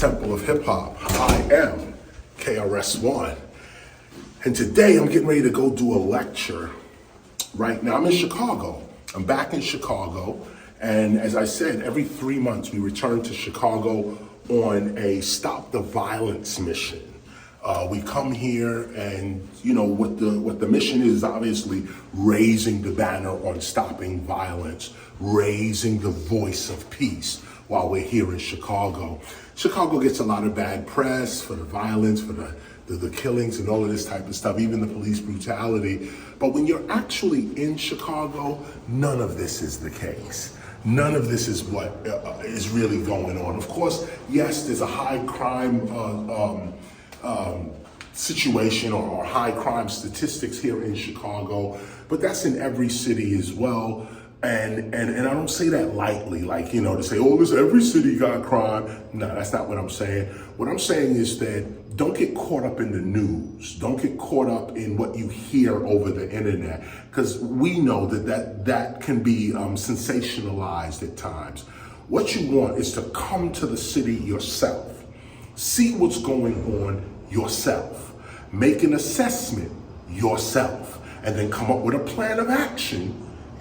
Temple of Hip Hop. I am KRS-ONE. And today I'm getting ready to go do a lecture. Right now I'm in Chicago. I'm back in Chicago. And as I said, every 3 months we return to Chicago on a Stop the Violence mission. We come here and, you know, what the mission is obviously raising the banner on stopping violence, raising the voice of peace while we're here in Chicago. Chicago gets a lot of bad press for the violence, for the killings and all of this type of stuff, even the police brutality. But when you're actually in Chicago, none of this is the case. None of this is what is really going on. Of course, yes, there's a high crime situation or high crime statistics here in Chicago, but that's in every city as well. And I don't say that lightly, like, you know, to say, oh, listen, every city got crime. No, that's not what I'm saying. What I'm saying is that don't get caught up in the news. Don't get caught up in what you hear over the internet, because we know that can be sensationalized at times. What you want is to come to the city yourself, see what's going on yourself, make an assessment yourself, and then come up with a plan of action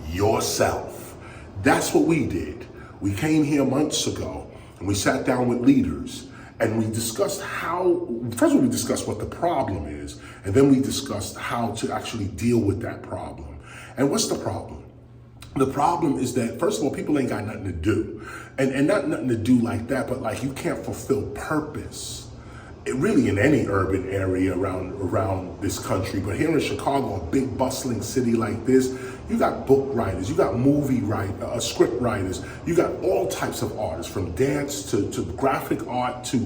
yourself. That's what we did. We came here months ago and we sat down with leaders and we discussed first of all, we discussed what the problem is, and then we discussed how to actually deal with that problem. And what's the problem? The problem is that, first of all, people ain't got nothing to do. And not nothing to do like that, but like you can't fulfill purpose really in any urban area around this country. But here in Chicago, a big bustling city like this, you got book writers, you got movie writers, script writers, you got all types of artists, from dance to graphic art to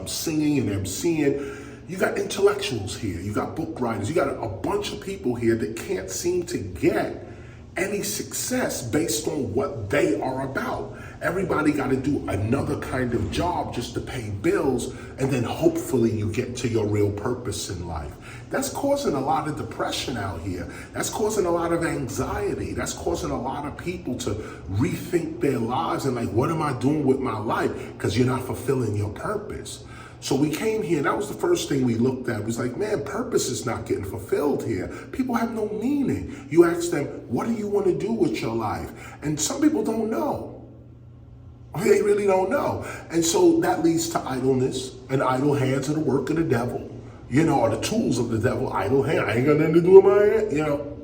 singing and emceeing. You got intellectuals here, you got book writers, you got a bunch of people here that can't seem to get any success based on what they are about. Everybody got to do another kind of job just to pay bills, and then hopefully you get to your real purpose in life. That's causing a lot of depression out here. That's causing a lot of anxiety. That's causing a lot of people to rethink their lives and like, what am I doing with my life? Because you're not fulfilling your purpose. So we came here, and that was the first thing we looked at. It was like, man, purpose is not getting fulfilled here. People have no meaning. You ask them, what do you want to do with your life? And some people don't know. They really don't know. And so that leads to idleness, and idle hands are the work of the devil, you know, or the tools of the devil. Idle hand, I ain't got nothing to do with my hand, you know.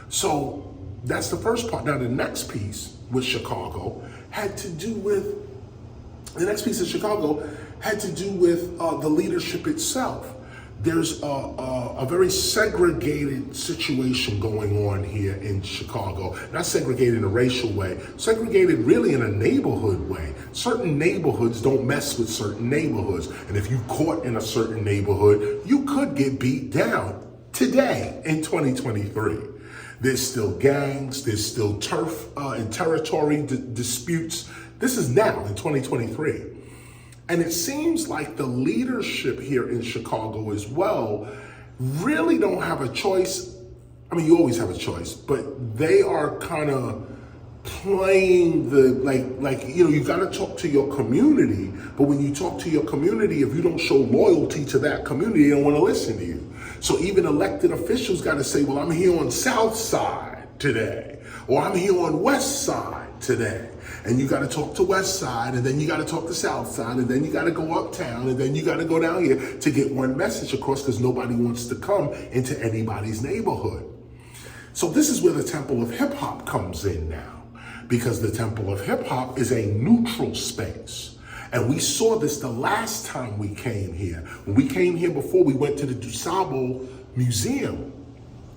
So that's the first part. Now the next piece with Chicago had to do with, the leadership itself. There's a very segregated situation going on here in Chicago. Not segregated in a racial way, segregated really in a neighborhood way. Certain neighborhoods don't mess with certain neighborhoods. And if you caught in a certain neighborhood, you could get beat down today in 2023. There's still gangs, there's still turf and territory disputes. This is now in 2023. And it seems like the leadership here in Chicago as well really don't have a choice. I mean, you always have a choice, but they are kind of playing the, like, you know, you got to talk to your community, but when you talk to your community, if you don't show loyalty to that community, they don't want to listen to you. So even elected officials got to say, well, I'm here on South Side today, or I'm here on West Side today. And you got to talk to West Side, and then you got to talk to South Side, and then you got to go uptown, and then you got to go down here to get one message across, because nobody wants to come into anybody's neighborhood. So this is where the Temple of Hip Hop comes in now, because the Temple of Hip Hop is a neutral space. And we saw this the last time we came here. When we came here before, we went to the DuSable Museum,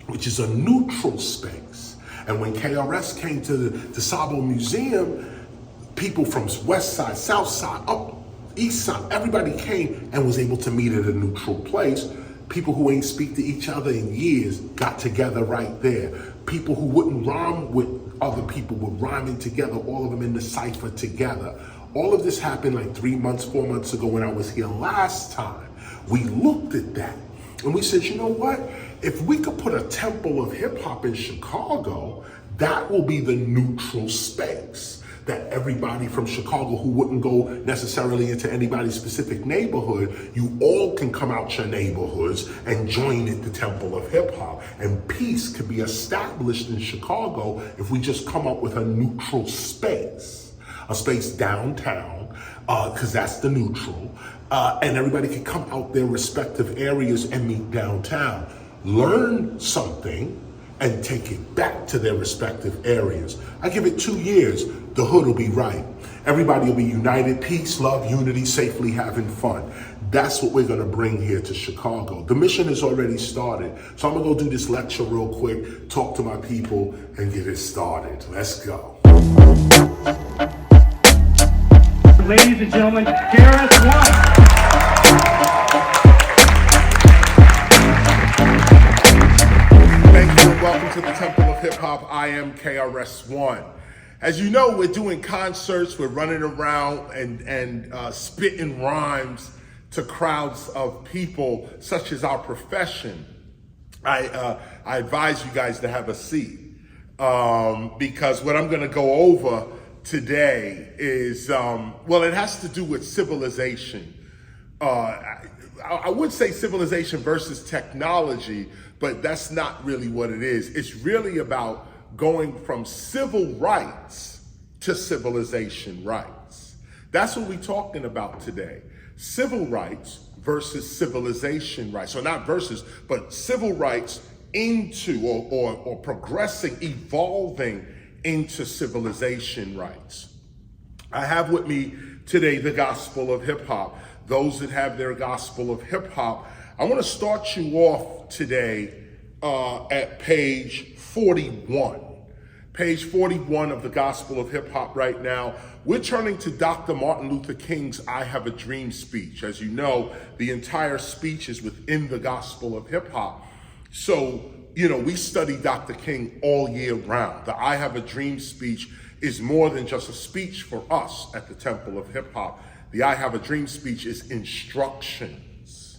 which is a neutral space. And when KRS came to the DuSable Museum, people from West Side, South Side, up East Side, everybody came and was able to meet at a neutral place. People who ain't speak to each other in years got together right there. People who wouldn't rhyme with other people were rhyming together, all of them in the cipher together. All of this happened like 3 months, 4 months ago when I was here last time. We looked at that and we said, you know what? If we could put a Temple of Hip Hop in Chicago, that will be the neutral space. that everybody from Chicago who wouldn't go necessarily into anybody's specific neighborhood, you all can come out your neighborhoods and join at the Temple of Hip Hop. And peace can be established in Chicago if we just come up with a neutral space, a space downtown, because that's the neutral, and everybody can come out their respective areas and meet downtown, learn something, and take it back to their respective areas. I give it 2 years, the hood will be right. Everybody will be united, peace, love, unity, safely having fun. That's what we're gonna bring here to Chicago. The mission has already started. So I'm gonna go do this lecture real quick, talk to my people, and get it started. Let's go. Ladies and gentlemen, KRS-ONE. Thank you and welcome to the Temple of Hip Hop. I am KRS-ONE. As you know, we're doing concerts, we're running around and spitting rhymes to crowds of people such as our profession. I advise you guys to have a seat because what I'm gonna go over today is, well, it has to do with civilization. I would say civilization versus technology, but that's not really what it is. It's really about going from civil rights to civilization rights. That's what we're talking about today. Civil rights versus civilization rights. So not versus, but civil rights into or progressing, evolving into civilization rights. I have with me today the gospel of hip hop. Those that have their gospel of hip hop, I want to start you off today at page 41. Page 41 of the gospel of hip hop right now. We're turning to Dr. Martin Luther King's I Have a Dream speech. As you know, the entire speech is within the gospel of hip hop. So, you know, we study Dr. King all year round. The I Have a Dream speech is more than just a speech for us at the Temple of Hip Hop. The I Have a Dream speech is instructions.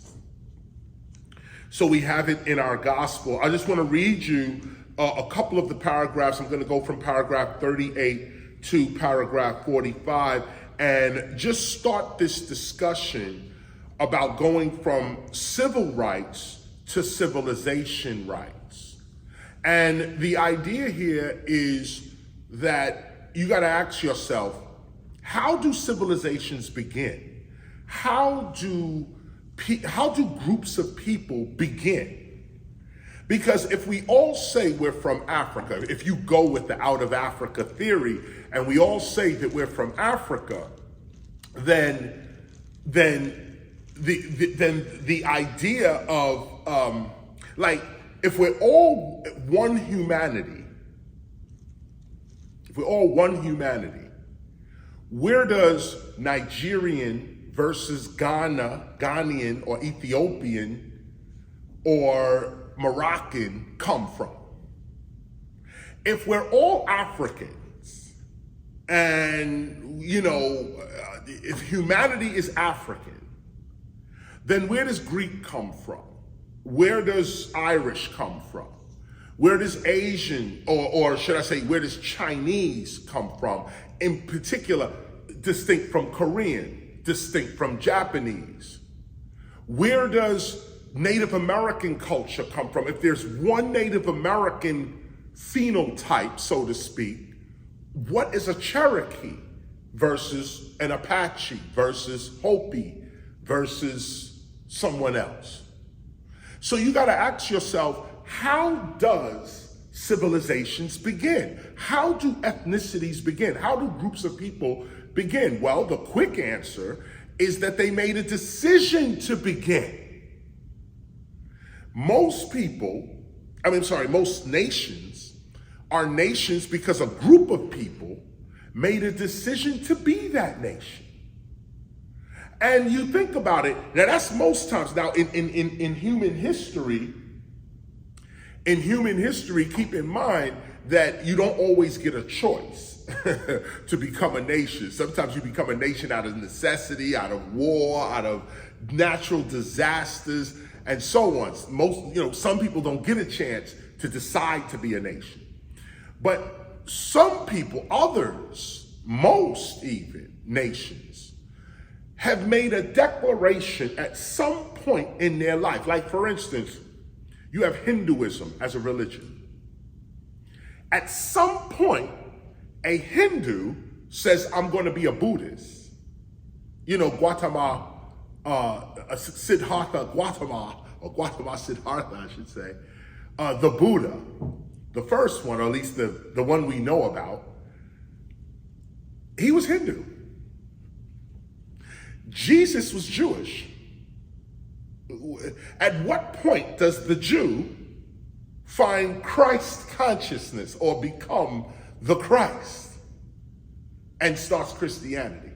So we have it in our gospel. I just want to read you a couple of the paragraphs. I'm going to go from paragraph 38 to paragraph 45 and just start this discussion about going from civil rights to civilization rights. And the idea here is that you got to ask yourself, how do civilizations begin? How do groups of people begin? Because if we all say we're from Africa, if you go with the out of Africa theory, and we all say that we're from Africa, then the idea of like, if we're all one humanity, where does Nigerian versus Ghanaian or Ethiopian or Moroccan come from? If we're all Africans and, you know, if humanity is African, then where does Greek come from? Where does Irish come from? Where does Asian, or should I say, where does Chinese come from? In particular, distinct from Korean, distinct from Japanese. Where does Native American culture come from? If there's one Native American phenotype, so to speak, what is a Cherokee versus an Apache versus Hopi versus someone else? So you got to ask yourself, how does civilizations begin? How do ethnicities begin? How do groups of people begin? Well, the quick answer is that they made a decision to begin. Most nations are nations because a group of people made a decision to be that nation. And you think about it, now that's most times. Now in human history, keep in mind that you don't always get a choice to become a nation. Sometimes you become a nation out of necessity, out of war, out of natural disasters, and so on. Some people don't get a chance to decide to be a nation. But some people, others, most even nations have made a declaration at some point in their life. Like, for instance, you have Hinduism as a religion. At some point, a Hindu says, I'm going to be a Buddhist. You know, Gautama Siddhartha, I should say, the Buddha, the first one, or at least the one we know about, he was Hindu. Jesus was Jewish. At what point does the Jew find Christ consciousness or become the Christ and starts Christianity?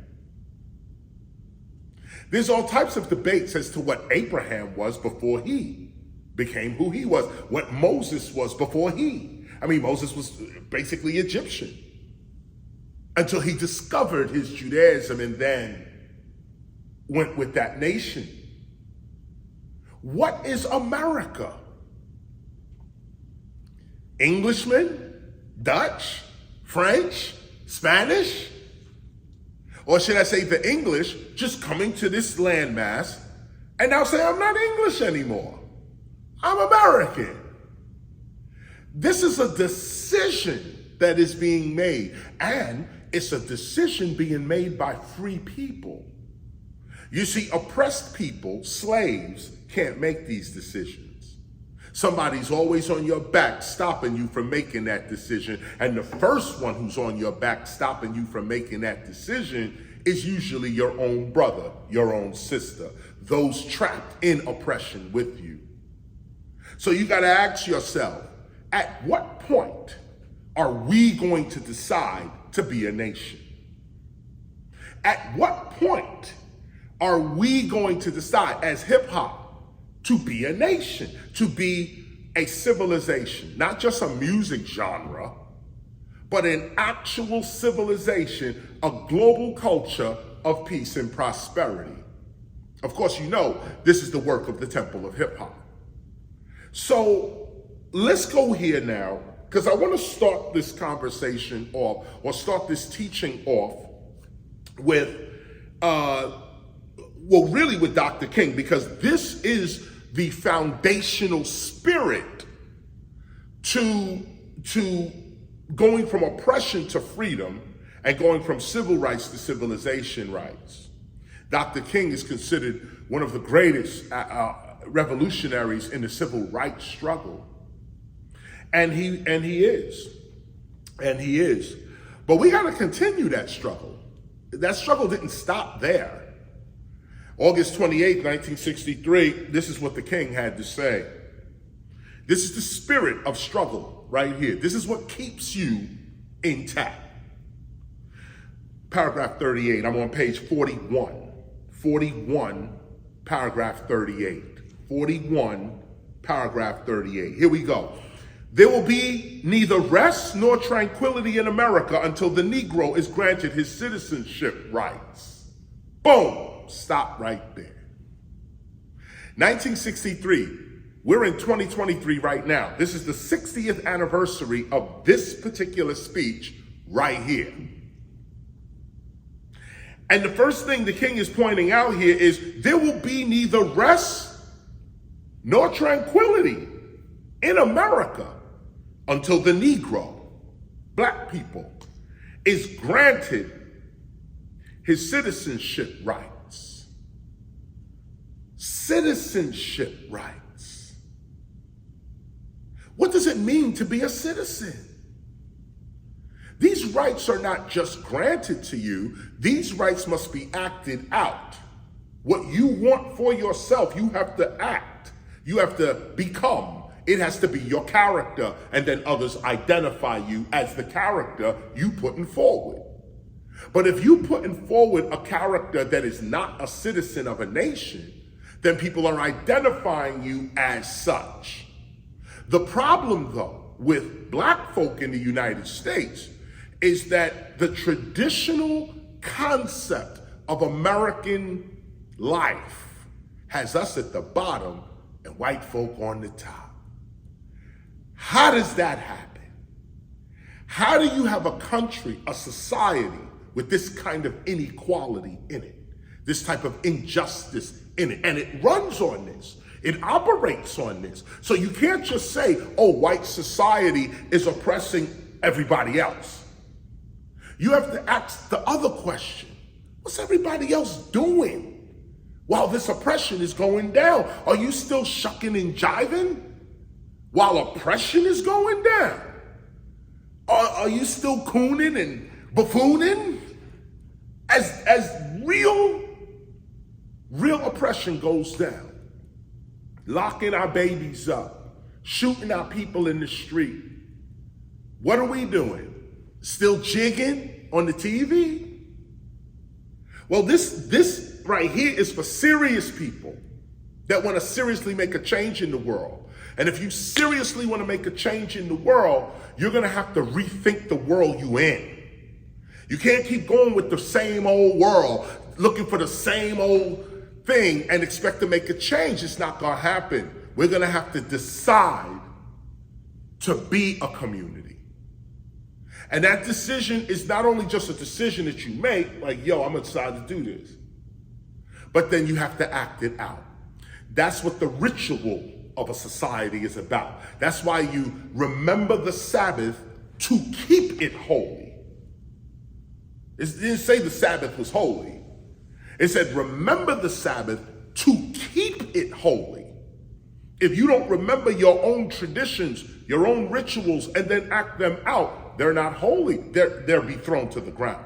There's all types of debates as to what Abraham was before he became who he was, what Moses was before Moses was basically Egyptian until he discovered his Judaism and then went with that nation. What is America? Englishmen, Dutch, French, Spanish? Or should I say the English just coming to this landmass and now say, I'm not English anymore. I'm American. This is a decision that is being made, and it's a decision being made by free people. You see, oppressed people, slaves, can't make these decisions. Somebody's always on your back stopping you from making that decision. And the first one who's on your back stopping you from making that decision is usually your own brother, your own sister, those trapped in oppression with you. So you got to ask yourself, at what point are we going to decide to be a nation? At what point are we going to decide as hip hop to be a nation, to be a civilization, not just a music genre, but an actual civilization, a global culture of peace and prosperity? Of course, you know, this is the work of the Temple of Hip Hop. So let's go here now, because I want to start this conversation off, or start this teaching off with, really with Dr. King, because this is the foundational spirit to going from oppression to freedom and going from civil rights to civilization rights. Dr. King is considered one of the greatest revolutionaries in the civil rights struggle. And he is. But we got to continue that struggle. That struggle didn't stop there. August 28, 1963, this is what the King had to say. This is the spirit of struggle right here. This is what keeps you intact. Paragraph 38, I'm on page 41. 41, paragraph 38. 41, paragraph 38. Here we go. There will be neither rest nor tranquility in America until the Negro is granted his citizenship rights. Boom. Stop right there. 1963, we're in 2023 right now. This is the 60th anniversary of this particular speech right here. And the first thing the King is pointing out here is there will be neither rest nor tranquility in America until the Negro, black people, is granted his citizenship rights. Citizenship rights. What does it mean to be a citizen? These rights are not just granted to you. These rights must be acted out. What you want for yourself, you have to act. You have to become. It has to be your character, and then others identify you as the character you putting forward. But if you putting forward a character that is not a citizen of a nation, then people are identifying you as such. The problem, though, with black folk in the United States is that the traditional concept of American life has us at the bottom and white folk on the top. How does that happen? How do you have a country, a society, with this kind of inequality in it, this type of injustice in it. And it runs on this. It operates on this. So you can't just say, oh, white society is oppressing everybody else. You have to ask the other question. What's everybody else doing while this oppression is going down? Are you still shucking and jiving while oppression is going down? Are you still cooning and buffooning as real oppression goes down? Locking our babies up, shooting our people in the street. What are we doing? Still jigging on the TV? Well, this right here is for serious people that want to seriously make a change in the world. And if you seriously want to make a change in the world, you're going to have to rethink the world you in. You can't keep going with the same old world, looking for the same old thing and expect to make a change. It's not going to happen. We're going to have to decide to be a community. And that decision is not only just a decision that you make, like, yo, I'm going to decide to do this, but then you have to act it out. That's what the ritual of a society is about. That's why you remember the Sabbath to keep it holy. It didn't say the Sabbath was holy. It said, remember the Sabbath to keep it holy. If you don't remember your own traditions, your own rituals, and then act them out, they're not holy. They'll be thrown to the ground.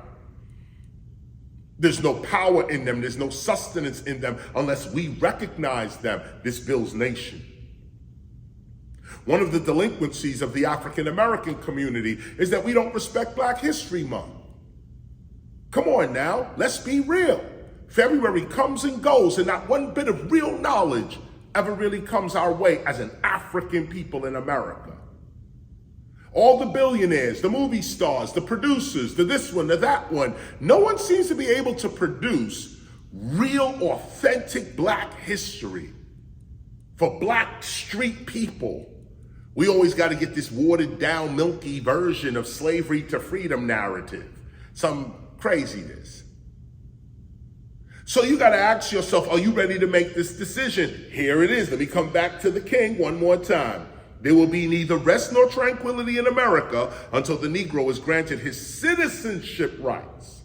There's no power in them. There's no sustenance in them unless we recognize them. This builds nation. One of the delinquencies of the African American community is that we don't respect Black History Month. Come on now, let's be real. February comes and goes, and not one bit of real knowledge ever really comes our way as an African people in America. All the billionaires, the movie stars, the producers, the this one, the that one, no one seems to be able to produce real, authentic Black history for Black street people. We always got to get this watered down, milky version of slavery to freedom narrative, some craziness. So you got to ask yourself, are you ready to make this decision? Here it is. Let me come back to the king one more time. There will be neither rest nor tranquility in America until the Negro is granted his citizenship rights.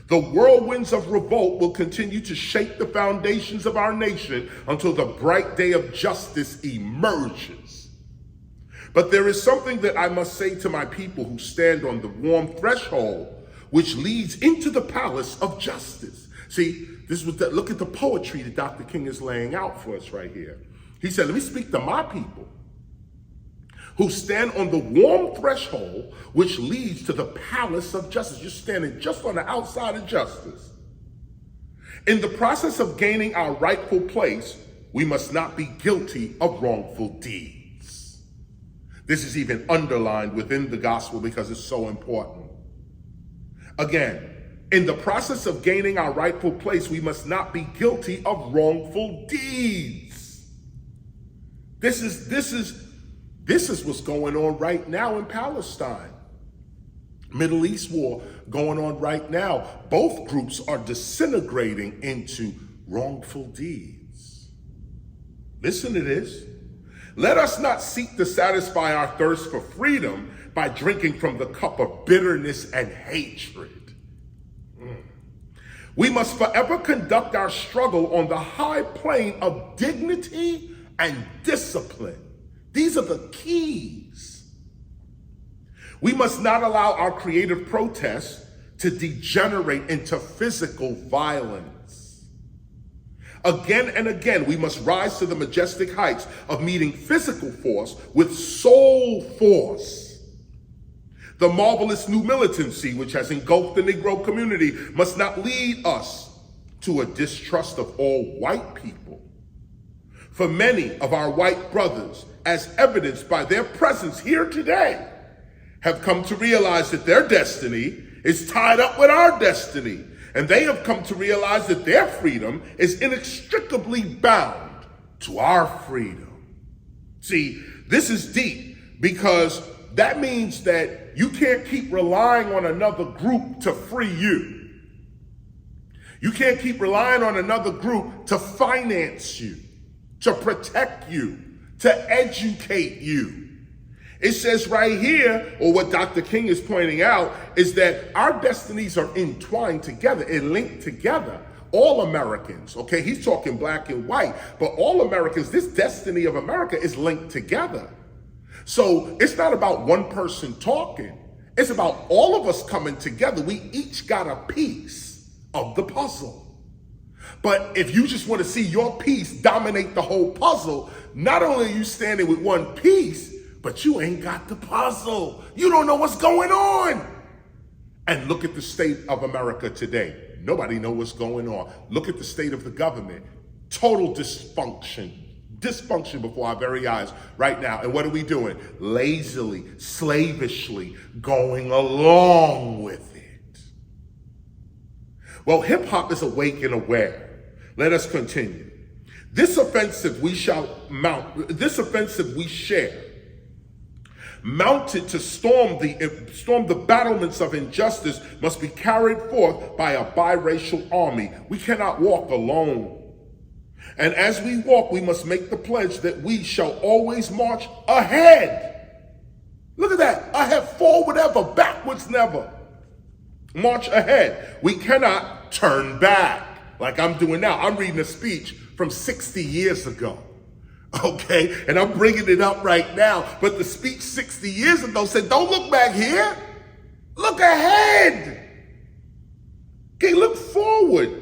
The whirlwinds of revolt will continue to shake the foundations of our nation until the bright day of justice emerges. But there is something that I must say to my people who stand on the warm threshold which leads into the palace of justice. See, this was look at the poetry that Dr. King is laying out for us right here. He said, let me speak to my people who stand on the warm threshold which leads to the palace of justice. You're standing just on the outside of justice. In the process of gaining our rightful place, we must not be guilty of wrongful deeds. This is even underlined within the gospel because it's so important. Again, in the process of gaining our rightful place, we must not be guilty of wrongful deeds. This is what's going on right now in Palestine. Middle East war going on right now. Both groups are disintegrating into wrongful deeds. Listen to this. Let us not seek to satisfy our thirst for freedom by drinking from the cup of bitterness and hatred. We must forever conduct our struggle on the high plane of dignity and discipline. These are the keys. We must not allow our creative protests to degenerate into physical violence. Again and again, we must rise to the majestic heights of meeting physical force with soul force. The marvelous new militancy which has engulfed the Negro community must not lead us to a distrust of all white people. For many of our white brothers, as evidenced by their presence here today, have come to realize that their destiny is tied up with our destiny. And they have come to realize that their freedom is inextricably bound to our freedom. See, this is deep because That means that you can't keep relying on another group to free you. You can't keep relying on another group to finance you, to protect you, to educate you. It says right here, or what Dr. King is pointing out, is that our destinies are entwined together and linked together. All Americans, okay, he's talking black and white, but all Americans, this destiny of America is linked together. So it's not about one person talking. It's about all of us coming together. We each got a piece of the puzzle. But if you just want to see your piece dominate the whole puzzle, not only are you standing with one piece, but you ain't got the puzzle. You don't know what's going on. And look at the state of America today. Nobody knows what's going on. Look at the state of the government. Total dysfunction. Dysfunction before our very eyes right now. And what are we doing? Lazily, slavishly going along with it. Well, hip hop is awake and aware. Let us continue. This offensive we shall mount. This offensive we share. Mounted to storm the battlements of injustice must be carried forth by a biracial army. We cannot walk alone. And as we walk, we must make the pledge that we shall always march ahead. Look at that. Ahead, forward ever, backwards never. March ahead. We cannot turn back like I'm doing now. I'm reading a speech from 60 years ago. Okay, and I'm bringing it up right now, but the speech 60 years ago said, don't look back here, look ahead. Okay, look forward.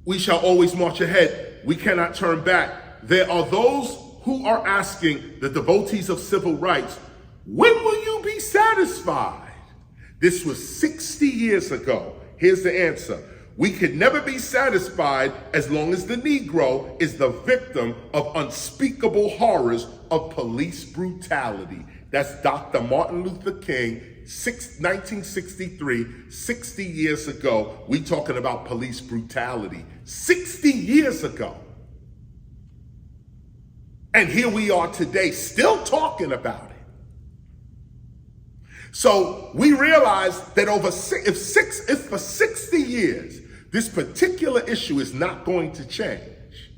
We shall always march ahead. We cannot turn back. There are those who are asking the devotees of civil rights, when will you be satisfied? This was 60 years ago. Here's the answer. We could never be satisfied as long as the Negro is the victim of unspeakable horrors of police brutality. That's Dr. Martin Luther King, 1963, 60 years ago. We talking about police brutality. 60 years ago. And here we are today, still talking about it. So we realize that if for 60 years, this particular issue is not going to change.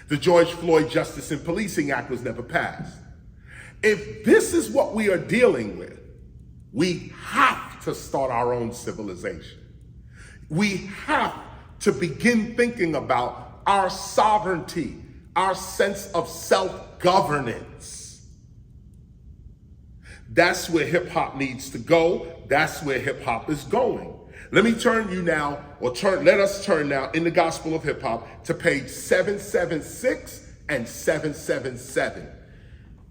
The George Floyd Justice in Policing Act was never passed. If this is what we are dealing with, we have to start our own civilization. We have to begin thinking about our sovereignty, our sense of self-governance. That's where hip hop needs to go. That's where hip hop is going. Let me turn you now, let us turn now in the Gospel of Hip Hop to page 776 and 777.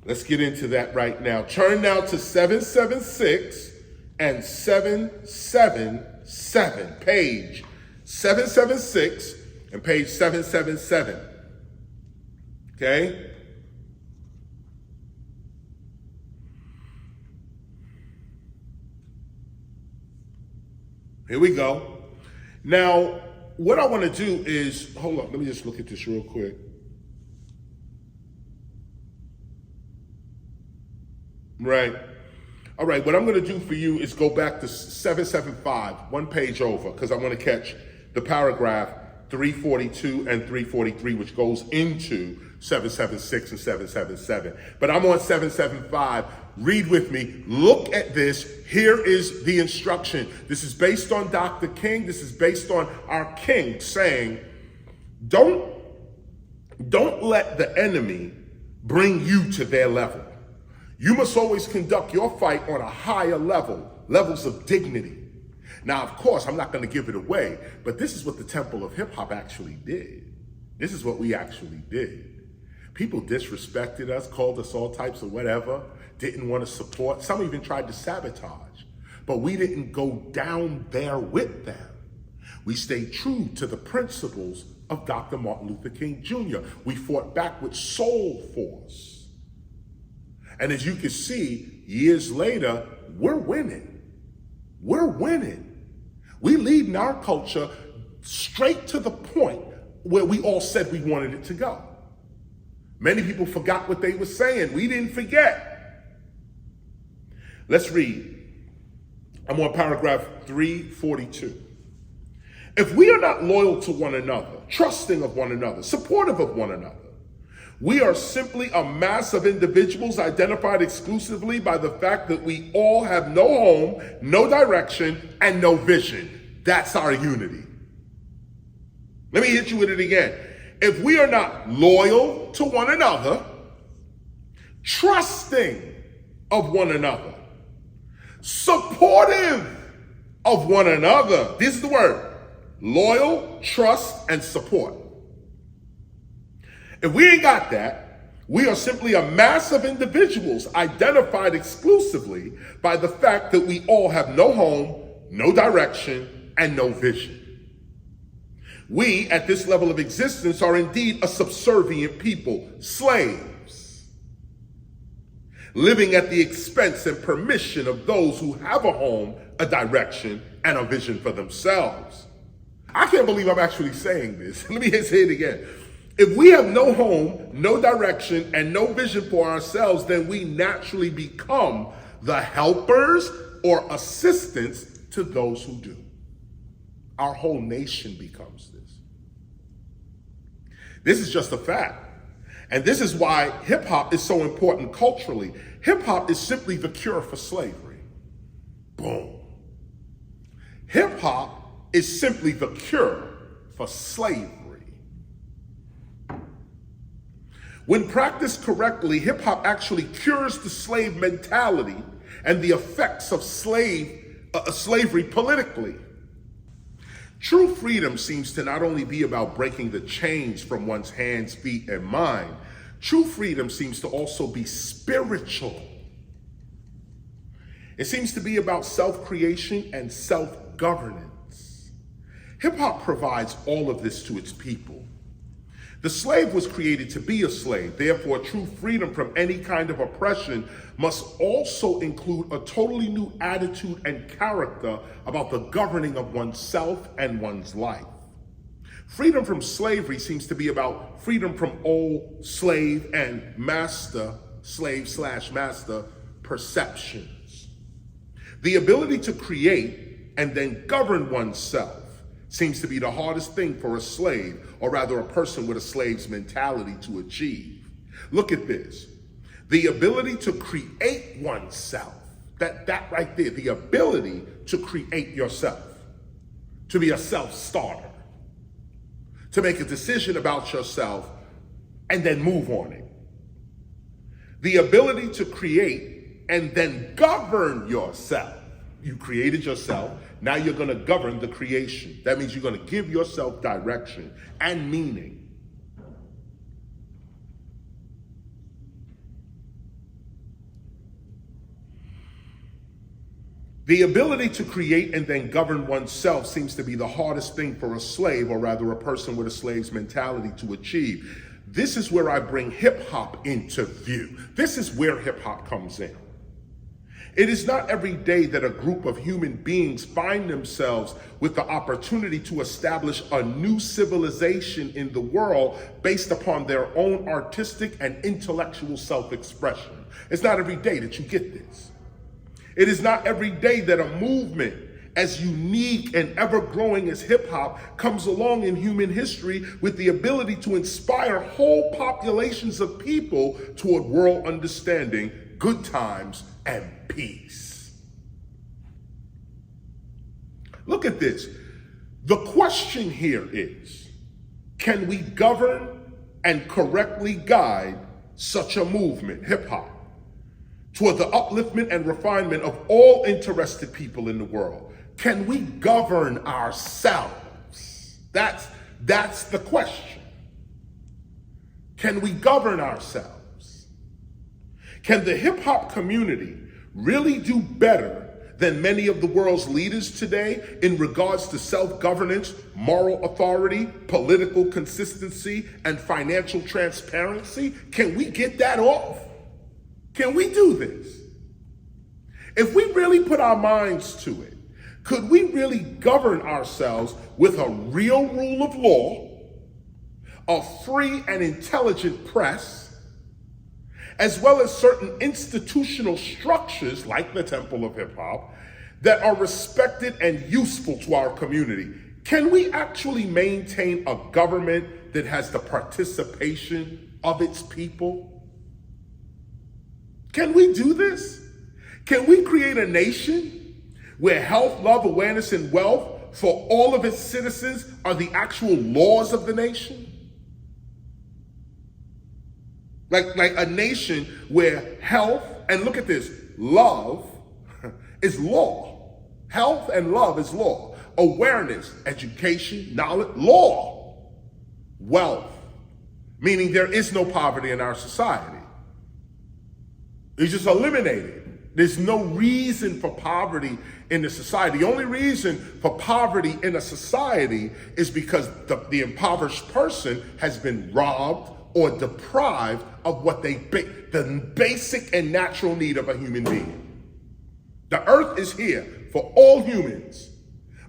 Let's get into that right now. Turn now to 776 and 777. Page 776 and page 777. Okay? Here we go. Now, what I want to do is, hold on, let me just look at this real quick. Right. All right, what I'm going to do for you is go back to 775, one page over, because I want to catch the paragraph 342 and 343, which goes into 776 and 777. But I'm on 775. Read with me. Look at this. Here is the instruction. This is based on Dr. King. This is based on our King saying, don't let the enemy bring you to their level. You must always conduct your fight on a higher level, levels of dignity. Now, of course, I'm not going to give it away, but this is what the Temple of Hip Hop actually did. This is what we actually did. People disrespected us, called us all types of whatever, didn't want to support. Some even tried to sabotage, but we didn't go down there with them. We stayed true to the principles of Dr. Martin Luther King Jr. We fought back with soul force. And as you can see, years later, we're winning. We're winning. We lead in our culture straight to the point where we all said we wanted it to go. Many people forgot what they were saying. We didn't forget. Let's read. I'm on paragraph 342. If we are not loyal to one another, trusting of one another, supportive of one another, we are simply a mass of individuals identified exclusively by the fact that we all have no home, no direction, and no vision. That's our unity. Let me hit you with it again. If we are not loyal to one another, trusting of one another, supportive of one another, this is the word, loyal, trust, and support. If we ain't got that, we are simply a mass of individuals identified exclusively by the fact that we all have no home, no direction, and no vision. We, at this level of existence, are indeed a subservient people, slaves, living at the expense and permission of those who have a home, a direction, and a vision for themselves. I can't believe I'm actually saying this. Let me say it again. If we have no home, no direction, and no vision for ourselves, then we naturally become the helpers or assistants to those who do. Our whole nation becomes this. This is just a fact. And this is why hip hop is so important culturally. Hip hop is simply the cure for slavery. Boom. Hip hop is simply the cure for slavery. When practiced correctly, hip hop actually cures the slave mentality and the effects of slavery politically. True freedom seems to not only be about breaking the chains from one's hands, feet, and mind. True freedom seems to also be spiritual. It seems to be about self-creation and self-governance. Hip-hop provides all of this to its people. The slave was created to be a slave. Therefore, true freedom from any kind of oppression must also include a totally new attitude and character about the governing of oneself and one's life. Freedom from slavery seems to be about freedom from old slave and master, slave/master perceptions. The ability to create and then govern oneself seems to be the hardest thing for a slave, or rather a person with a slave's mentality, to achieve. Look at this. The ability to create oneself, that right there, the ability to create yourself, to be a self-starter, to make a decision about yourself and then move on it. The ability to create and then govern yourself. You created yourself. Now you're going to govern the creation. That means you're going to give yourself direction and meaning. The ability to create and then govern oneself seems to be the hardest thing for a slave, or rather a person with a slave's mentality, to achieve. This is where I bring hip hop into view. This is where hip hop comes in. It is not every day that a group of human beings find themselves with the opportunity to establish a new civilization in the world based upon their own artistic and intellectual self-expression. It's not every day that you get this. It is not every day that a movement as unique and ever-growing as hip-hop comes along in human history with the ability to inspire whole populations of people toward world understanding, good times, and peace. Look at this. The question here is, can we govern and correctly guide such a movement, hip-hop, toward the upliftment and refinement of all interested people in the world? Can we govern ourselves? That's the question. Can we govern ourselves? Can the hip-hop community really do better than many of the world's leaders today in regards to self-governance, moral authority, political consistency, and financial transparency? Can we get that off? Can we do this? If we really put our minds to it, could we really govern ourselves with a real rule of law, a free and intelligent press, as well as certain institutional structures like the Temple of Hip Hop that are respected and useful to our community, can we actually maintain a government that has the participation of its people? Can we do this? Can we create a nation where health, love, awareness, and wealth for all of its citizens are the actual laws of the nation? Like a nation where health, and look at this, love is law. Health and love is law. Awareness, education, knowledge, law. Wealth, meaning there is no poverty in our society. It's just eliminated. There's no reason for poverty in the society. The only reason for poverty in a society is because the impoverished person has been robbed or deprived of what the basic and natural need of a human being. The earth is here for all humans,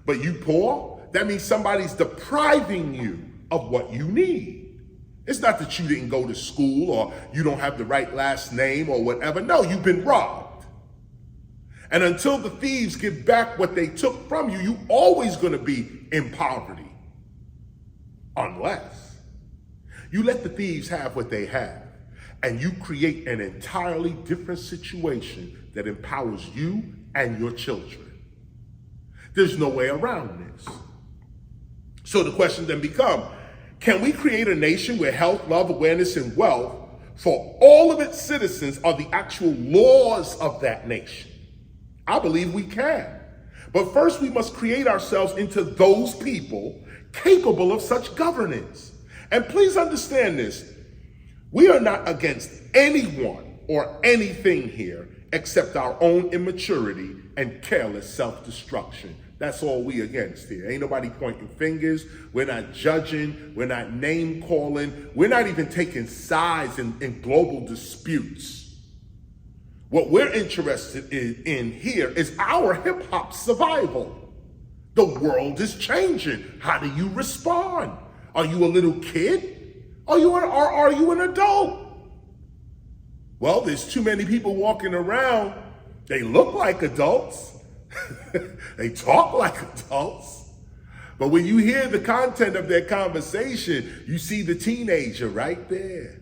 but you poor, that means somebody's depriving you of what you need. It's not that you didn't go to school or you don't have the right last name or whatever. No, you've been robbed. And until the thieves give back what they took from you, you're always going to be in poverty. Unless you let the thieves have what they have and you create an entirely different situation that empowers you and your children. There's no way around this. So the question then becomes, can we create a nation where health, love, awareness, and wealth for all of its citizens are the actual laws of that nation? I believe we can. But first we must create ourselves into those people capable of such governance. And please understand this, we are not against anyone or anything here except our own immaturity and careless self-destruction. That's all we against here. Ain't nobody pointing fingers. We're not judging. We're not name calling. We're not even taking sides in global disputes. What we're interested in here is our hip hop survival. The world is changing. How do you respond? Are you a little kid? Are you an adult? Well, there's too many people walking around. They look like adults. They talk like adults. But when you hear the content of their conversation, you see the teenager right there.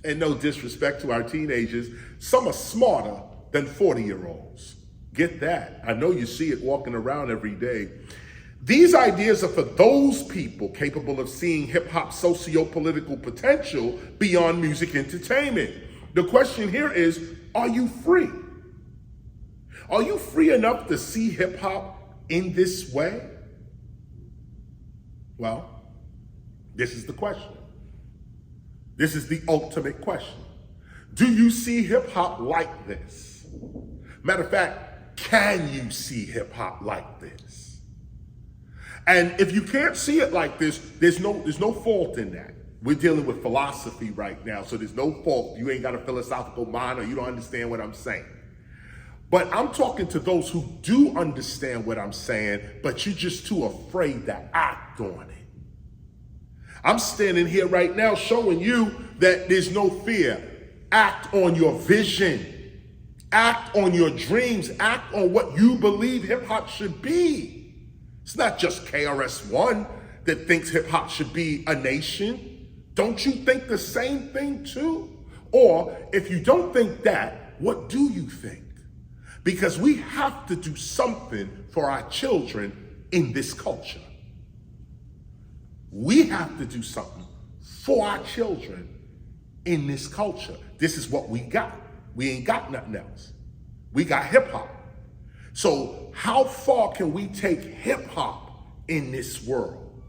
And no disrespect to our teenagers, some are smarter than 40-year-olds. Get that. I know you see it walking around every day. These ideas are for those people capable of seeing hip-hop's socio-political potential beyond music entertainment. The question here is, are you free? Are you free enough to see hip-hop in this way? Well, this is the question. This is the ultimate question. Do you see hip-hop like this? Matter of fact, can you see hip-hop like this? And if you can't see it like this, there's no fault in that. We're dealing with philosophy right now, so there's no fault. You ain't got a philosophical mind or you don't understand what I'm saying. But I'm talking to those who do understand what I'm saying, but you're just too afraid to act on it. I'm standing here right now showing you that there's no fear. Act on your vision. Act on your dreams. Act on what you believe hip-hop should be. It's not just KRS-ONE that thinks hip-hop should be a nation. Don't you think the same thing too? Or if you don't think that, what do you think? Because we have to do something for our children in this culture. We have to do something for our children in this culture. This is what we got. We ain't got nothing else. We got hip hop. So how far can we take hip hop in this world?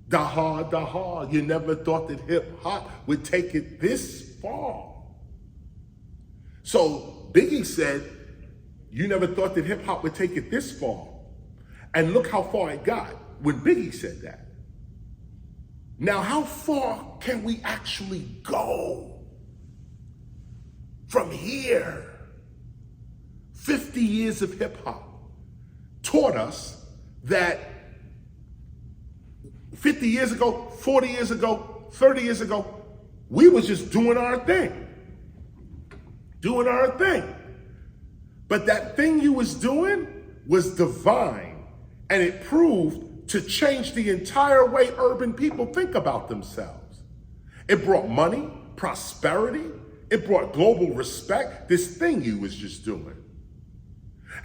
Daha, you never thought that hip hop would take it this far. So Biggie said, you never thought that hip hop would take it this far. And look how far it got when Biggie said that. Now, how far can we actually go from here? 50 years of hip hop taught us that 50 years ago, 40 years ago, 30 years ago, we was just doing our thing. doing our thing. But that thing you was doing was divine, and it proved to change the entire way urban people think about themselves. It brought money, prosperity, it brought global respect, this thing you was just doing.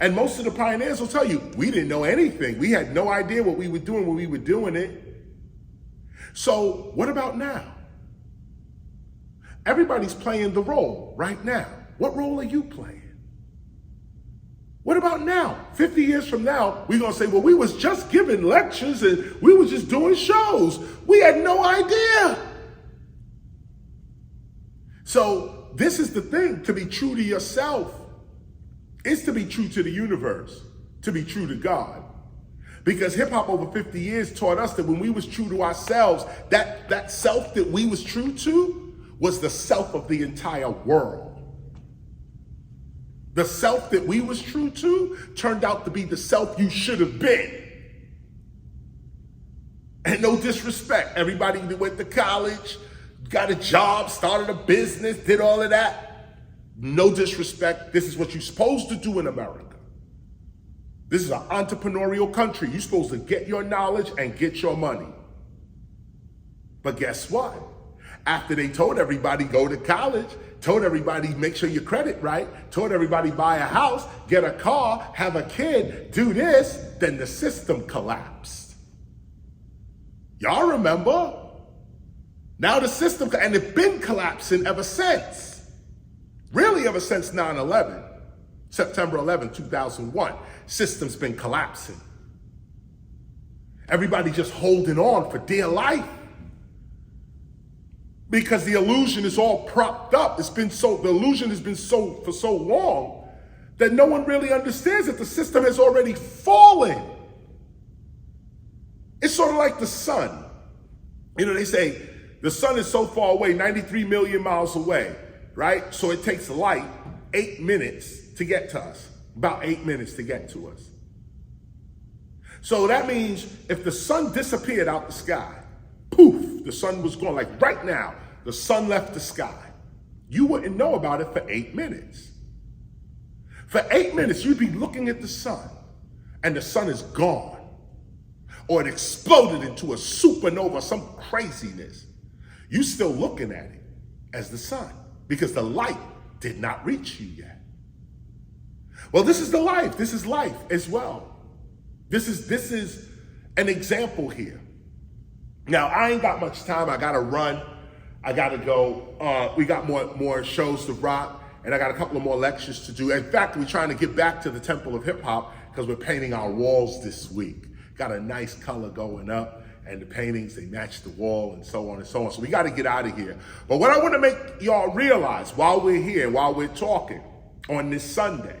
And most of the pioneers will tell you, we didn't know anything. We had no idea what we were doing when we were doing it. So what about now? Everybody's playing the role right now. What role are you playing? What about now? 50 years from now, we're going to say, well, we was just giving lectures and we was just doing shows. We had no idea. So this is the thing, to be true to yourself is to be true to the universe, to be true to God. Because hip hop over 50 years taught us that when we was true to ourselves, that self that we was true to was the self of the entire world. The self that we was true to turned out to be the self you should have been. And no disrespect, everybody that went to college, got a job, started a business, did all of that. No disrespect, this is what you're supposed to do in America. This is an entrepreneurial country. You're supposed to get your knowledge and get your money. But guess what? After they told everybody go to college, told everybody make sure your credit right, told everybody buy a house, get a car, have a kid, do this, then the system collapsed. Y'all remember? Now the system, and it's been collapsing ever since. Really ever since 9/11, September 11, 2001. System's been collapsing. Everybody just holding on for dear life. Because the illusion is all propped up. The illusion has been for so long that no one really understands that the system has already fallen. It's sort of like the sun. You know, they say the sun is so far away, 93 million miles away, right? So it takes light 8 minutes to get to us, about 8 minutes to get to us. So that means if the sun disappeared out the sky, poof, the sun was gone, like right now, the sun left the sky. You wouldn't know about it for 8 minutes. For 8 minutes, you'd be looking at the sun and the sun is gone. Or it exploded into a supernova, some craziness. You still looking at it as the sun because the light did not reach you yet. Well, this is the life. This is life as well. This is an example here. Now, I ain't got much time. I gotta run. I gotta go. We got more shows to rock, and I got a couple of more lectures to do. In fact, we're trying to get back to the Temple of Hip Hop because we're painting our walls this week. Got a nice color going up, and the paintings, they match the wall and so on and so on. So we gotta get out of here. But what I wanna make y'all realize while we're here, while we're talking on this Sunday,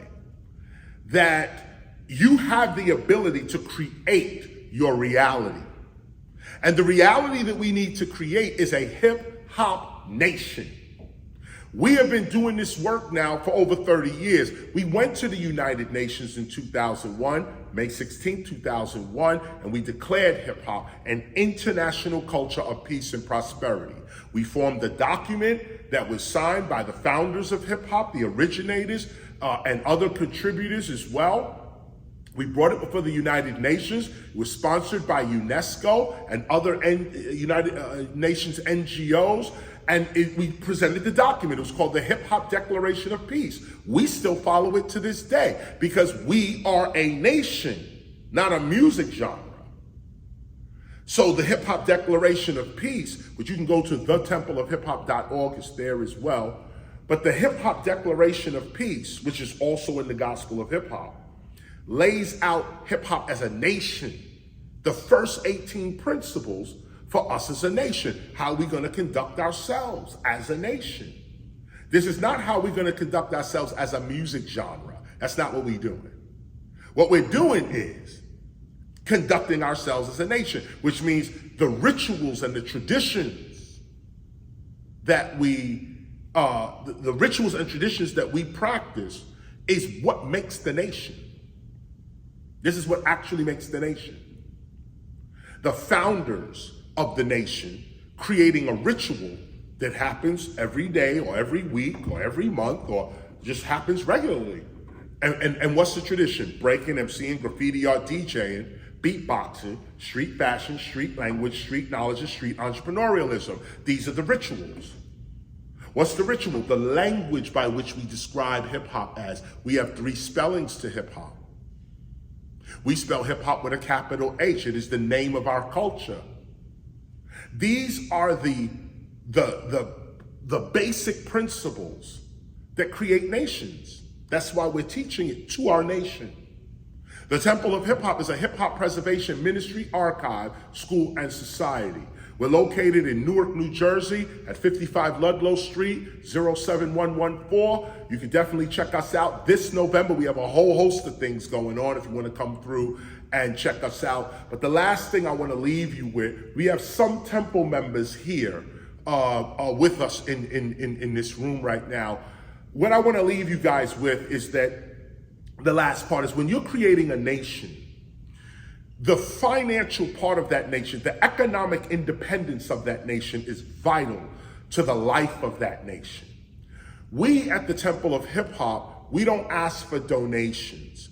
that you have the ability to create your reality. And the reality that we need to create is a hip-hop nation. We have been doing this work now for over 30 years. We went to the United Nations in 2001, May 16, 2001, and we declared hip-hop an international culture of peace and prosperity. We formed a document that was signed by the founders of hip-hop, the originators, and other contributors as well. We brought it before the United Nations. It was sponsored by UNESCO and other United Nations NGOs. And we presented the document. It was called the Hip Hop Declaration of Peace. We still follow it to this day because we are a nation, not a music genre. So the Hip Hop Declaration of Peace, which you can go to thetempleofhiphop.org, is there as well. But the Hip Hop Declaration of Peace, which is also in the Gospel of Hip Hop, lays out hip hop as a nation. The first 18 principles for us as a nation. How we're going to conduct ourselves as a nation. This is not how we're going to conduct ourselves as a music genre. That's not what we're doing. What we're doing is conducting ourselves as a nation, which means the rituals and the traditions that the rituals and traditions that we practice is what makes the nation. This is what actually makes the nation. The founders of the nation creating a ritual that happens every day or every week or every month or just happens regularly. And what's the tradition? Breaking, MCing, graffiti art, DJing, beatboxing, street fashion, street language, street knowledge, and street entrepreneurialism. These are the rituals. What's the ritual? The language by which we describe hip hop as. We have 3 spellings to hip hop. We spell hip hop with a capital H. It is the name of our culture. These are the basic principles that create nations. That's why we're teaching it to our nation. The Temple of Hip Hop is a hip hop preservation ministry, archive, school, and society. We're located in Newark, New Jersey at 55 Ludlow Street, 07114. You can definitely check us out. This November, we have a whole host of things going on if you want to come through and check us out. But the last thing I want to leave you with, we have some temple members here with us in this room right now. What I want to leave you guys with is that the last part is when you're creating a nation, the financial part of that nation, the economic independence of that nation is vital to the life of that nation. We at the Temple of Hip Hop, we don't ask for donations.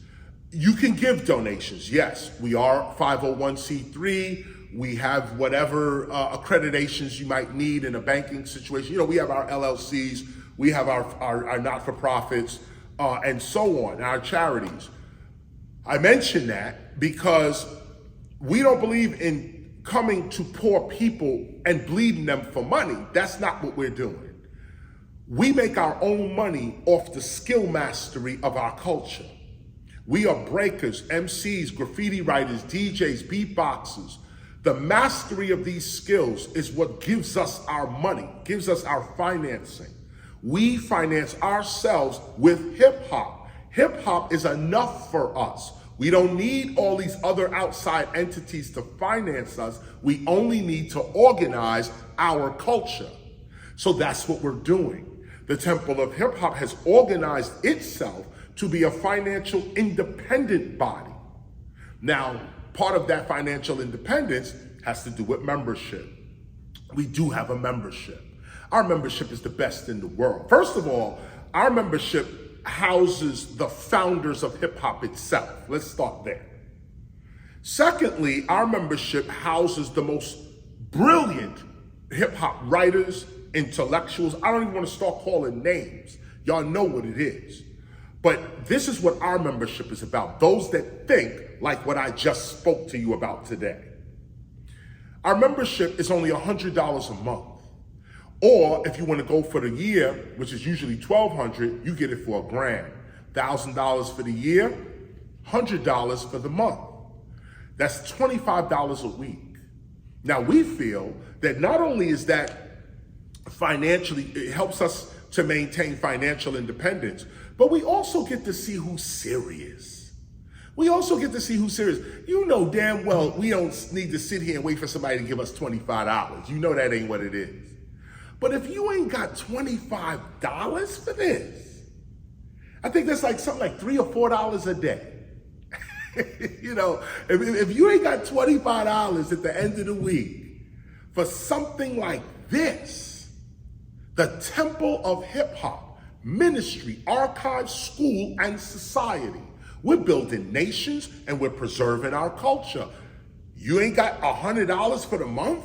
You can give donations, yes. We are 501c3. We have whatever accreditations you might need in a banking situation. You know, we have our LLCs, we have our not-for-profits, and so on, our charities. I mention that because we don't believe in coming to poor people and bleeding them for money. That's not what we're doing. We make our own money off the skill mastery of our culture. We are breakers, MCs, graffiti writers, DJs, beatboxers. The mastery of these skills is what gives us our money, gives us our financing. We finance ourselves with hip hop. Hip hop is enough for us. We don't need all these other outside entities to finance us. We only need to organize our culture. So that's what we're doing. The Temple of Hip Hop has organized itself to be a financial independent body. Now, part of that financial independence has to do with membership. We do have a membership. Our membership is the best in the world. First of all, our membership houses the founders of hip hop itself. Let's start there. Secondly, our membership houses the most brilliant hip hop writers, intellectuals. I don't even want to start calling names. Y'all know what it is. But this is what our membership is about. Those that think like what I just spoke to you about today. Our membership is only $100 a month. Or if you want to go for the year, which is usually $1,200, you get it for $1,000. $1,000 for the year, $100 for the month. That's $25 a week. Now we feel that not only is that financially, it helps us to maintain financial independence, but we also get to see who's serious. We also get to see who's serious. You know damn well we don't need to sit here and wait for somebody to give us $25. You know that ain't what it is. But if you ain't got $25 for this, I think that's like something like $3 or $4 a day. You know, if you ain't got $25 at the end of the week for something like this, the Temple of Hip Hop, ministry, archive, school, and society. We're building nations and we're preserving our culture. You ain't got $100 for the month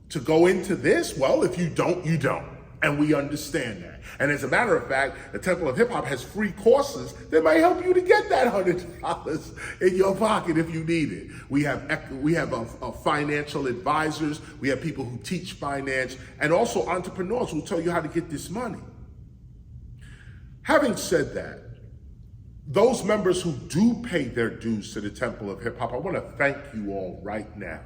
to go into this? Well, if you don't, you don't. And we understand that. And as a matter of fact, the Temple of Hip Hop has free courses that might help you to get that $100 in your pocket if you need it. We have financial advisors. We have people who teach finance, and also entrepreneurs who tell you how to get this money. Having said that, those members who do pay their dues to the Temple of Hip Hop, I want to thank you all right now,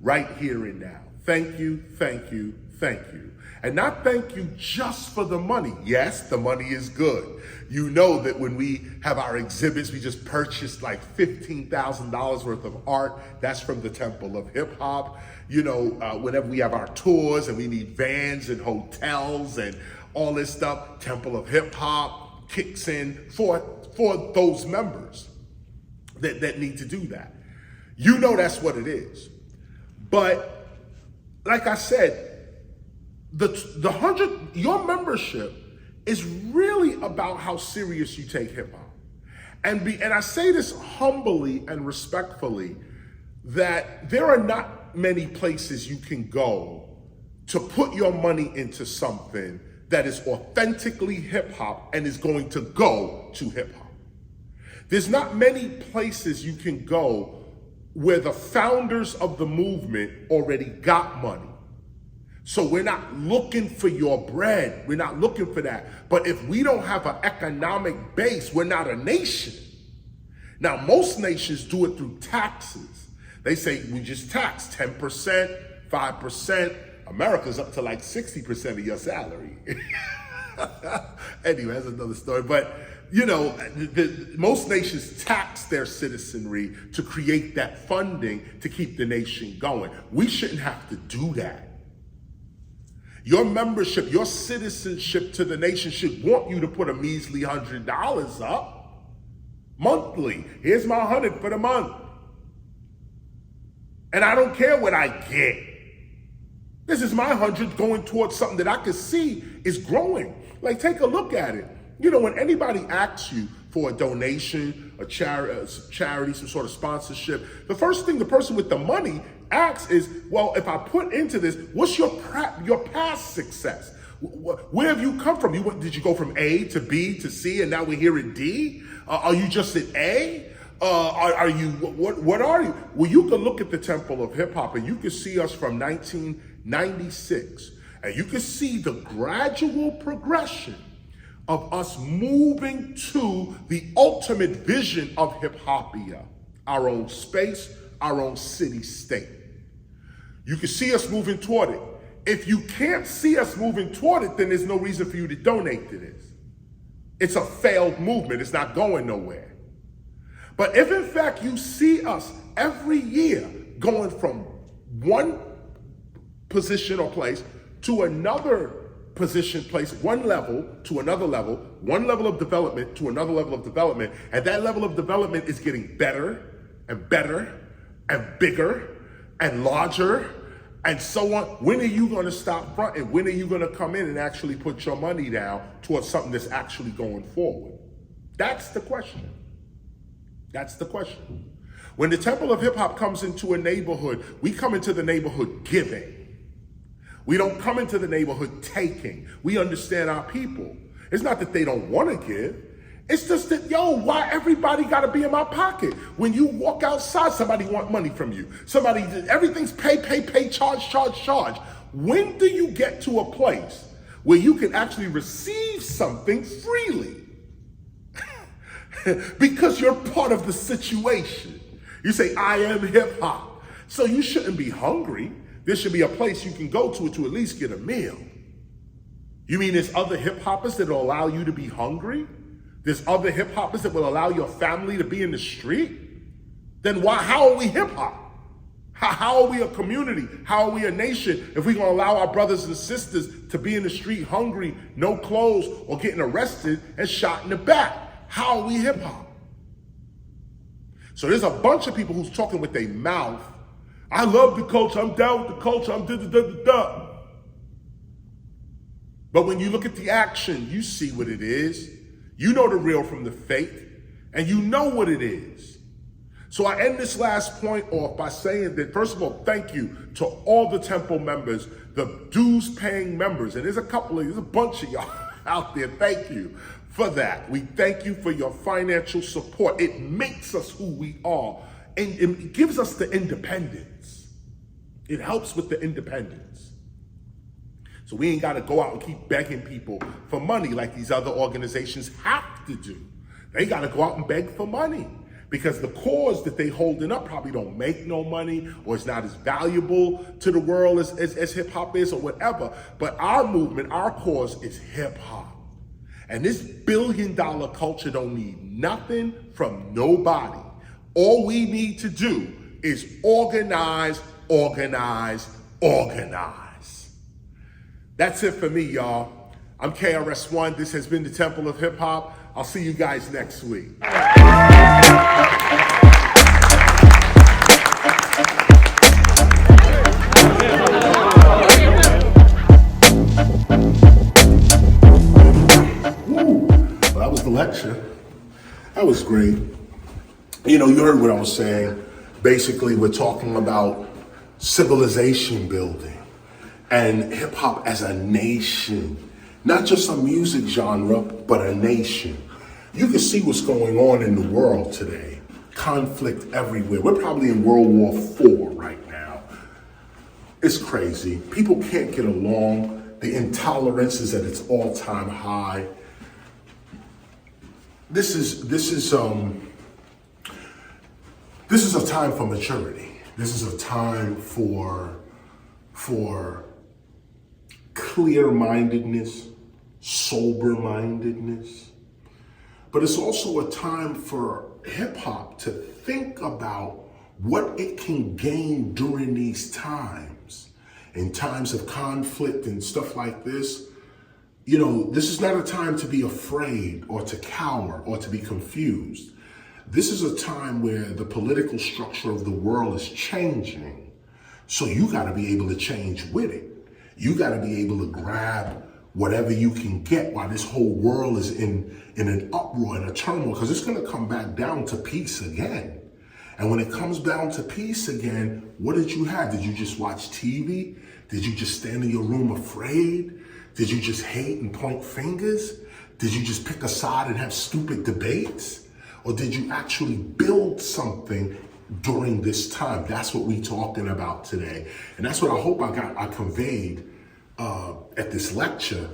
right here and now. Thank you, thank you, thank you. And not thank you just for the money. Yes, the money is good. You know that when we have our exhibits, we just purchased like $15,000 worth of art. That's from the Temple of Hip Hop. You know, whenever we have our tours and we need vans and hotels and all this stuff, Temple of Hip Hop kicks in for those members that need to do that. You know that's what it is. But like I said, your membership is really about how serious you take hip hop. And I say this humbly and respectfully, that there are not many places you can go to put your money into something that is authentically hip hop and is going to go to hip hop. There's not many places you can go where the founders of the movement already got money. So we're not looking for your bread. We're not looking for that. But if we don't have an economic base, we're not a nation. Now, most nations do it through taxes. They say we just tax 10%, 5%. America's up to like 60% of your salary. Anyway, that's another story. But, you know, most nations tax their citizenry to create that funding to keep the nation going. We shouldn't have to do that. Your membership, your citizenship to the nation should want you to put a measly $100 up monthly. Here's my 100 for the month. And I don't care what I get. This is my 100 going towards something that I can see is growing. Like, take a look at it. You know, when anybody asks you for a donation, a charity, some sort of sponsorship, the first thing the person with the money asks is, well, if I put into this, what's your past success? Where have you come from? Did you go from A to B to C and now we're here at D? Are you just at A? What are you? Well, you can look at the Temple of Hip Hop and you can see us from 1996 and you can see the gradual progression of us moving to the ultimate vision of hip-hopia, our own space, our own city-state. You can see us moving toward it. If you can't see us moving toward it, then there's no reason for you to donate to this. It's a failed movement. It's not going nowhere. But if in fact you see us every year going from one position or place to another position, place, one level to another level, one level of development to another level of development, and that level of development is getting better and better and bigger and larger and so on, when are you going to stop fronting? When are you going to come in and actually put your money down towards something that's actually going forward? That's the question. That's the question. When the Temple of Hip Hop comes into a neighborhood, we come into the neighborhood giving. We don't come into the neighborhood taking. We understand our people. It's not that they don't want to give. It's just that, why everybody got to be in my pocket? When you walk outside, somebody want money from you. Everything's pay, charge. When do you get to a place where you can actually receive something freely? Because you're part of the situation. You say, I am hip hop. So you shouldn't be hungry. There should be a place you can go to at least get a meal. You mean there's other hip hoppers that will allow you to be hungry? There's other hip hoppers that will allow your family to be in the street? Then how are we hip hop? How are we a community? How are we a nation if we're gonna allow our brothers and sisters to be in the street hungry, no clothes, or getting arrested and shot in the back? How are we hip hop? So there's a bunch of people who's talking with their mouth. I love the culture, I'm down with the culture, I'm da-da-da-da-da. But when you look at the action, you see what it is. You know the real from the fake, and you know what it is. So I end this last point off by saying that, first of all, thank you to all the temple members, the dues paying members, and there's a bunch of y'all out there. Thank you for that. We thank you for your financial support. It makes us who we are, and it gives us the independence. It helps with the independence. So we ain't got to go out and keep begging people for money like these other organizations have to do. They got to go out and beg for money because the cause that they holding up probably don't make no money, or it's not as valuable to the world as hip hop is, or whatever. But our movement, our cause is hip hop. And this billion-dollar culture don't need nothing from nobody. All we need to do is organize. That's it for me, y'all. I'm KRS-ONE. This has been the Temple of Hip Hop. I'll see you guys next week. That was great. You know, you heard what I was saying. Basically, we're talking about civilization building and hip hop as a nation, not just a music genre, but a nation. You can see what's going on in the world today. Conflict everywhere. We're probably in World War IV right now. It's crazy. People can't get along. The intolerance is at its all-time high. This is a time for maturity. This is a time for clear-mindedness, sober-mindedness. But it's also a time for hip-hop to think about what it can gain during these times. In times of conflict and stuff like this, you know, this is not a time to be afraid or to cower or to be confused. This is a time where the political structure of the world is changing. So you got to be able to change with it. You got to be able to grab whatever you can get while this whole world is in an uproar and a turmoil, because it's going to come back down to peace again. And when it comes down to peace again, what did you have? Did you just watch TV? Did you just stand in your room afraid? Did you just hate and point fingers? Did you just pick a side and have stupid debates? Or did you actually build something during this time? That's what we're talking about today. And that's what I hope I conveyed at this lecture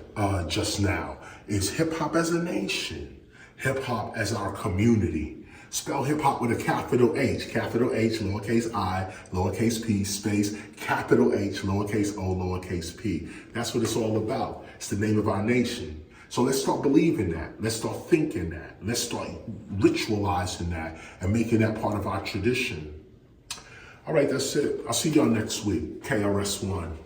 just now, is hip hop as a nation, hip hop as our community. Spell hip hop with a capital H, lowercase I, lowercase p, space, capital H, lowercase o, lowercase p. That's what it's all about. It's the name of our nation. So let's start believing that. Let's start thinking that. Let's start ritualizing that and making that part of our tradition. All right, that's it. I'll see y'all next week. KRS-ONE.